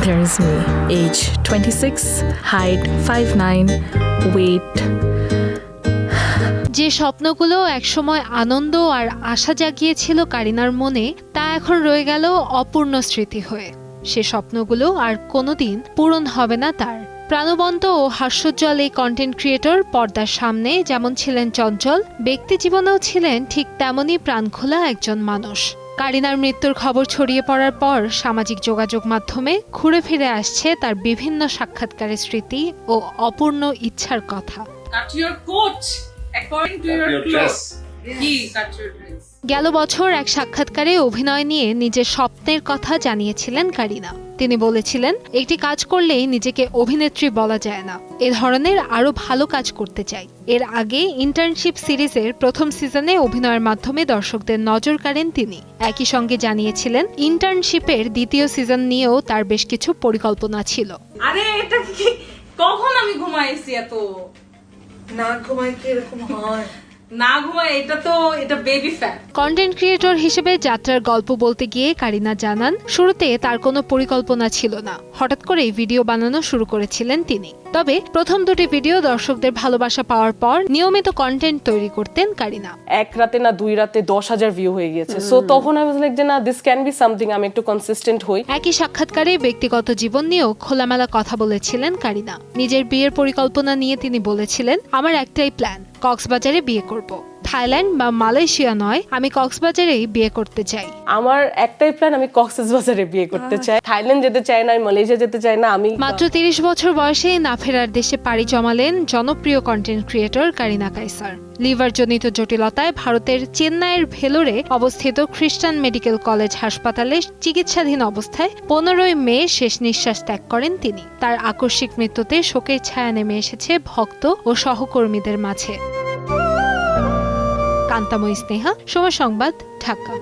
There is me, age 26, height 5'9", weight. যে স্বপ্নগুলো একসময় আনন্দ আর আশা জাগিয়েছিল কারিনার মনে, তা এখন রয়ে গেল অপূর্ণ স্মৃতি হয়ে। সে স্বপ্নগুলো আর কোনোদিন পূরণ হবে না তার। প্রাণবন্ত ও হাস্যোজ্জ্বল এই কন্টেন্ট ক্রিয়েটর পর্দার সামনে যেমন ছিলেন চঞ্চল, ব্যক্তি জীবনেও ছিলেন ঠিক তেমনই প্রাণখোলা একজন মানুষ। কারিনার মৃত্যুর খবর ছড়িয়ে পড়ার পর সামাজিক যোগাযোগ মাধ্যমে ঘুরে ফিরে আসছে তার বিভিন্ন সাক্ষাৎকারের স্মৃতি ও অপূর্ণ ইচ্ছার কথা। গেল বছর এক সাক্ষাৎকারে অভিনয় নিয়ে নিজের স্বপ্নের কথা জানিয়েছিলেন কারিনা। তিনি বলেছিলেন, একটি কাজ করলেই নিজেকে অভিনেত্রী বলা যায় না, এ ধরনের আরো ভালো কাজ করতে চাই। এর আগে ইন্টার্নশিপ সিরিজের প্রথম সিজনে অভিনয়ের মাধ্যমে দর্শকদের নজর কাড়েন তিনি। একই সঙ্গে জানিয়েছিলেন, ইন্টার্নশিপের দ্বিতীয় সিজন নিয়েও তার বেশ কিছু পরিকল্পনা ছিল। আরে এটা কি, কখন আমি ঘুমাইছি? এত না ঘুমাই কি এরকম হয়? না ঘুমাই, এটা বেবি ফ্যাট। কন্টেন্ট ক্রিয়েটর হিসেবে যাত্রার গল্প বলতে গিয়ে কারিনা জানান, শুরুতে তার কোনো পরিকল্পনা ছিল না, হঠাৎ করেই ভিডিও বানানো শুরু করেছিলেন তিনি। তবে প্রথম দুটি ভিডিও দর্শকদের ভালোবাসা পাওয়ার পর নিয়মিত কন্টেন্ট তৈরি করতেন কারিনা। এক রাতে না 2 রাতে 10,000 ভিউ হয়ে গিয়েছে। সো তখন আমি ওয়াজ লাইক যে না, দিস ক্যান বি সামথিং, আমি একটু কনসিস্টেন্ট হই। একই সাক্ষাৎকারে ব্যক্তিগত জীবন নিয়েও খোলামেলা কথা বলেছিলেন কারিনা। নিজের বিয়ের পরিকল্পনা নিয়ে তিনি বলেছিলেন, আমার একটাই প্ল্যান, কক্সবাজারে বিয়ে করব। থাইল্যান্ড বা মালয়েশিয়া নয়, আমি কক্সবাজারেই বিয়ে করতে চাই। আমার একটাই প্ল্যান, আমি কক্সবাজারে বিয়ে করতে চাই। থাইল্যান্ড যেতে চাই না, আমি মালয়েশিয়া যেতে চাই না। আমি মাত্র 30 বছর বয়সে না ফেরার দেশে পাড়ি জমালেন জনপ্রিয় কন্টেন্ট ক্রিয়েটর কারিনা কায়সার। লিভারজনিত জটিলতায় ভারতের চেন্নাইয়ের ভেলোরে অবস্থিত খ্রিস্টান মেডিকেল কলেজ হাসপাতালে চিকিৎসাধীন অবস্থায় 15ই মে শেষ নিঃশ্বাস ত্যাগ করেন তিনি। তার আকস্মিক মৃত্যুতে শোকের ছায়া নেমে এসেছে ভক্ত ও সহকর্মীদের মাঝে। কান্তাময়ী স্নেহা, সময় সংবাদ, ঢাকা।